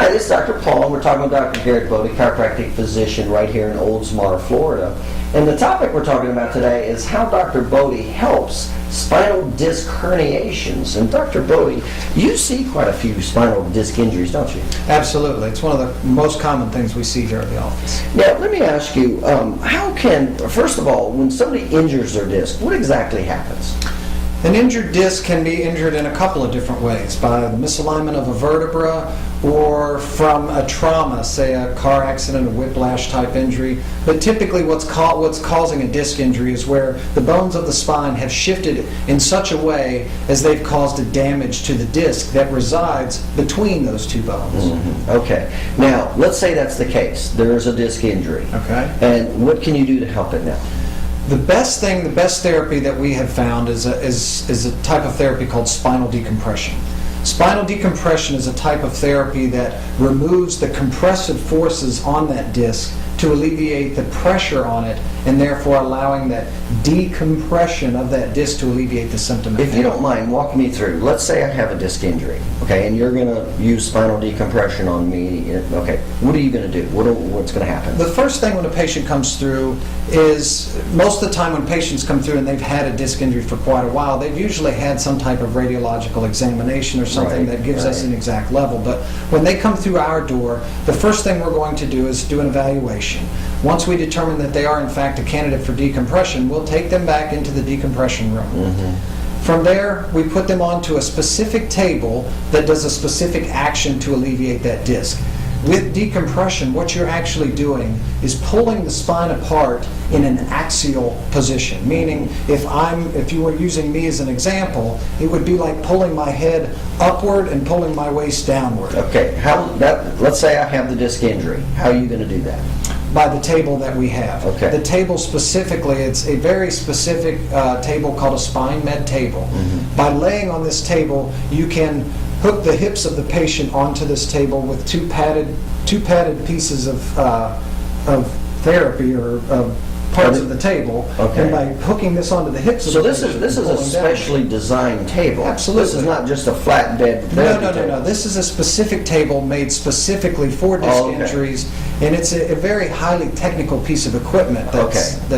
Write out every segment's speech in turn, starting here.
Hi, this is Dr. Paul, and we're talking with Dr. Garrett Bode, chiropractic physician right here in Oldsmar, Florida. And the topic we're talking about today is how Dr. Bode helps spinal disc herniations. And Dr. Bode, you see quite a few spinal disc injuries, don't you? Absolutely. It's one of the most common things we see here at the office. Now, let me ask you, first of all, when somebody injures their disc, what exactly happens? An injured disc can be injured in a couple of different ways, by the misalignment of a vertebra or from a trauma, say a car accident, a whiplash type injury. But typically what's causing a disc injury is where the bones of the spine have shifted in such a way as they've caused a damage to the disc that resides between those two bones. Mm-hmm. Okay. Now, let's say that's the case. There's a disc injury. Okay. And what can you do to help it now? The best therapy that we have found is a type of therapy called spinal decompression. Spinal decompression is a type of therapy that removes the compressive forces on that disc to alleviate the pressure on it, and therefore allowing that decompression of that disc to alleviate the symptom. If you don't mind, walk me through. Let's say I have a disc injury, okay, and you're going to use spinal decompression on me. Okay, what are you going to do? What's going to happen? The first thing when a patient comes through is, most of the time when patients come through and they've had a disc injury for quite a while, they've usually had some type of radiological examination or something that gives us an exact level. But when they come through our door, the first thing we're going to do is do an evaluation. Once we determine that they are in fact a candidate for decompression, we'll take them back into the decompression room. Mm-hmm. From there, we put them onto a specific table that does a specific action to alleviate that disc. With decompression, what you're actually doing is pulling the spine apart in an axial position, meaning if you were using me as an example, it would be like pulling my head upward and pulling my waist downward. Okay, let's say I have the disc injury. How are you going to do that? By the table that we have. Okay. The table specifically, it's a very specific table called a spine med table. Mm-hmm. By laying on this table, you can hook the hips of the patient onto this table with two padded pieces of therapy or parts of the table. Okay. And by hooking this onto the hips of the patient. So this is a specially designed table. Absolutely. This is not just a flat bed. No. This is a specific table made specifically for disc injuries, and it's a very highly technical piece of equipment.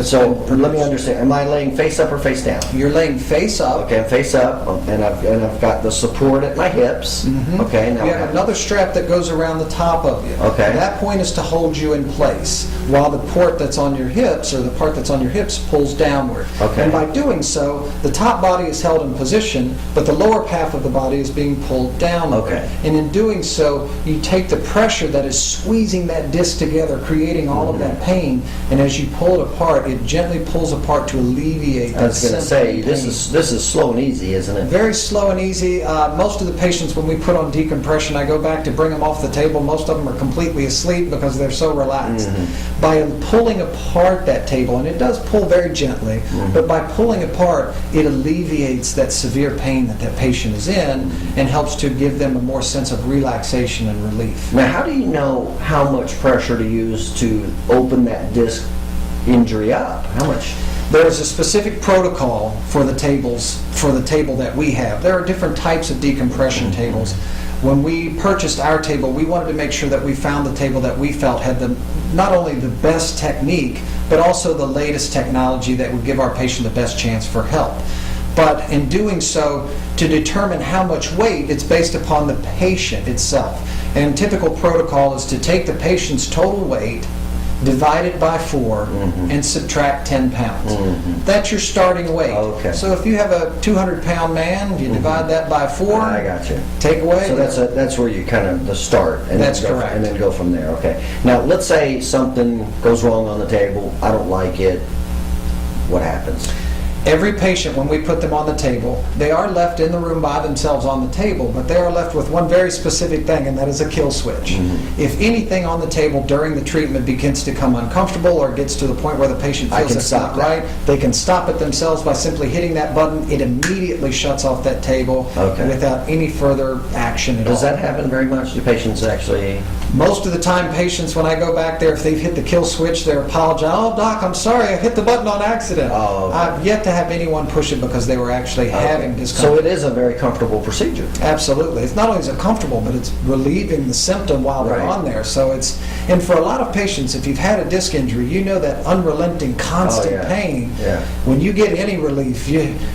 So let me understand. Am I laying face up or face down? You're laying face up. Okay, I'm face up, and I've got the support at my hips. Mm-hmm. Okay. Now you have another strap that goes around the top of you. Okay. That point is to hold you in place, while the port that's on your hips, or the part that's on your hips, pulls downward. Okay. And by doing so, the top body is held in position, but the lower half of the body is being pulled downward. Okay. And in doing so, you take the pressure that is squeezing that disc together, creating all of that pain, and as you pull it apart, it gently pulls apart to alleviate that. I was going to say, this is slow and easy, isn't it? Very slow and easy. Most of the patients, when we put on decompression, I go back to bring them off the table. Most of them are completely asleep because they're so relaxed. Mm-hmm. By pulling apart that table, and it does pull very gently, but by pulling apart, it alleviates that severe pain that patient is in and helps to give them a more sense of relaxation and relief. Now, how do you know how much pressure to use to open that disc injury up? How much? There is a specific protocol for the table that we have. There are different types of decompression tables. When we purchased our table, we wanted to make sure that we found the table that we felt had not only the best technique, but also the latest technology that would give our patient the best chance for help. But in doing so, to determine how much weight, it's based upon the patient itself. And typical protocol is to take the patient's total weight, divide it by 4, and subtract 10 pounds. That's your starting weight. Okay. So if you have a 200-pound man, you divide that by 4. I got you. Take away. So that's where you kind of the start. And that's correct. And then go from there. Okay. Now let's say something goes wrong on the table. I don't like it. What happens? Every patient, when we put them on the table, they are left in the room by themselves on the table, but they are left with one very specific thing, and that is a kill switch. If anything on the table during the treatment begins to become uncomfortable or gets to the point where the patient feels it's not right, they can stop it themselves by simply hitting that button. It immediately shuts off that table without any further action at all. Does that happen very much? Do patients actually? Most of the time, patients, when I go back there, if they've hit the kill switch, they apologize. Oh, doc, I'm sorry, I hit the button on accident. I've yet to have anyone push it because they were actually having So discomfort. it is a very comfortable procedure. Absolutely. It's not only is it comfortable, but it's relieving the symptom while they're Right. on there. So it's, and for a lot of patients, if you've had a disc injury, you know that unrelenting, constant Oh, yeah. pain. Yeah. When you get any relief,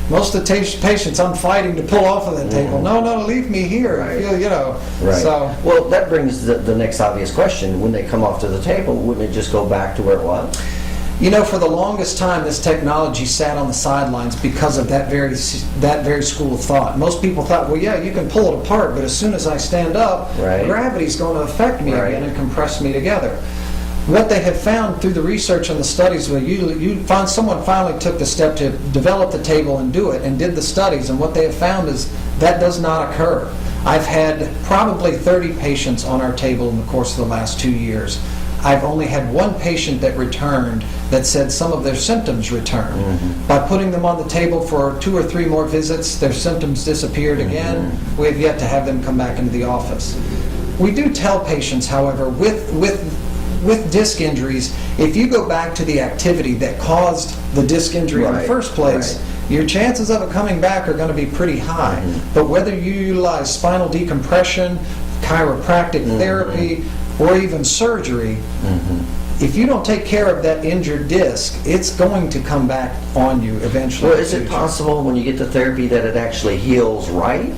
most of the patients I'm fighting to pull off of that table. No, leave me here. Right. You know. Right. So Well, that brings the next obvious question. When they come off to the table, wouldn't it just go back to where it was? you know, for the longest time, this technology sat on the sidelines because of that very school of thought. Most people thought, well, yeah, you can pull it apart, but as soon as I stand up, Right. gravity's going to affect me Right. again and compress me together. What they have found through the research and the studies, where you find someone finally took the step to develop the table and do it, and did the studies, and what they have found is that does not occur. I've had probably 30 patients on our table in the course of the last 2 years. I've only had one patient that returned that said some of their symptoms returned. Mm-hmm. By putting them on the table for 2 or 3 more visits, their symptoms disappeared again. We have yet to have them come back into the office. We do tell patients, however, with disc injuries, if you go back to the activity that caused the disc injury in the Right, first place, right. your chances of it coming back are going to be pretty high. Mhm. But whether you utilize spinal decompression, chiropractic therapy, or even surgery, if you don't take care of that injured disc, it's going to come back on you eventually. Well, in is the it future. possible when you get to therapy that it actually heals right?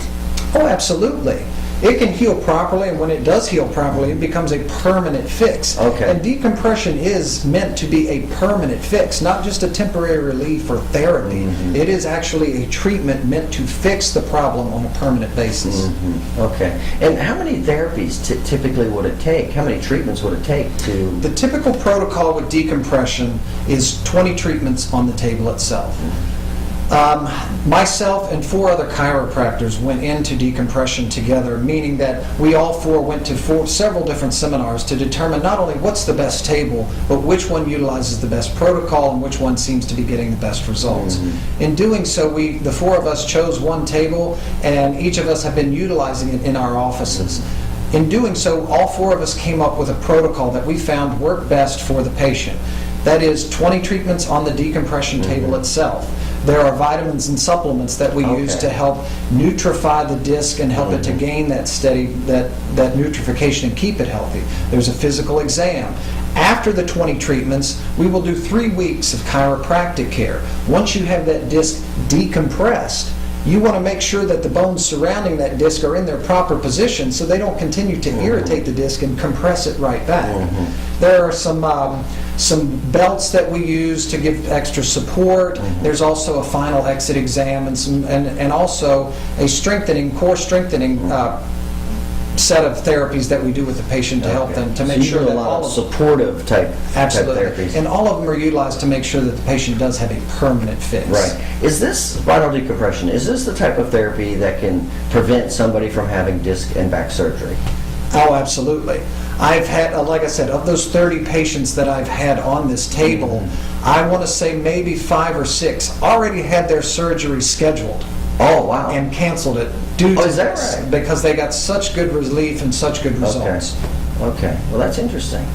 Oh, absolutely. It can heal properly, and when it does heal properly, it becomes a permanent fix. Okay. And decompression is meant to be a permanent fix, not just a temporary relief or therapy. It is actually a treatment meant to fix the problem on a permanent basis. Okay. And how many therapies typically would it take? How many treatments would it take to... The typical protocol with decompression is 20 treatments on the table itself. Myself and 4 other chiropractors went into decompression together, meaning that we all 4 went to several different seminars to determine not only what's the best table, but which one utilizes the best protocol and which one seems to be getting the best results. In doing so, the 4 of us chose one table, and each of us have been utilizing it in our offices. In doing so, all 4 of us came up with a protocol that we found worked best for the patient. That is 20 treatments on the decompression table itself. There are vitamins and supplements that we use to help nutrify the disc and help it to gain that nutrification and keep it healthy. There's a physical exam. After the 20 treatments, we will do 3 weeks of chiropractic care. Once you have that disc decompressed, you want to make sure that the bones surrounding that disc are in their proper position so they don't continue to irritate the disc and compress it right back. There are some belts that we use to give extra support. There's also a final exit exam and also a core strengthening set of therapies that we do with the patient to help them to make sure that a lot all of of supportive type absolutely, therapies. and all of them are utilized to make sure that the patient does have a permanent fix. Right. Is this spinal decompression, is this the type of therapy that can prevent somebody from having disc and back surgery? Oh, absolutely. I've had, like I said, of those 30 patients that I've had on this table, I want to say maybe 5 or 6 already had their surgery scheduled Oh, wow. and canceled it due to is that this right? because they got such good relief and such good results. Okay. Well, that's interesting.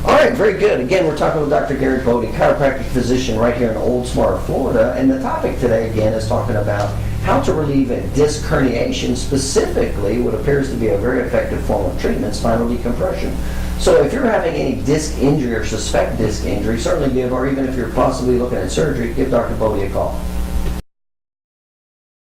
All right, very good. Again, we're talking with Dr. Gary Bode, chiropractic physician right here in Oldsmar, Florida. And the topic today, again, is talking about how to relieve a disc herniation, specifically what appears to be a very effective form of treatment, spinal decompression. So if you're having any disc injury or suspect disc injury, certainly give, or even if you're possibly looking at surgery, give Dr. Bode a call.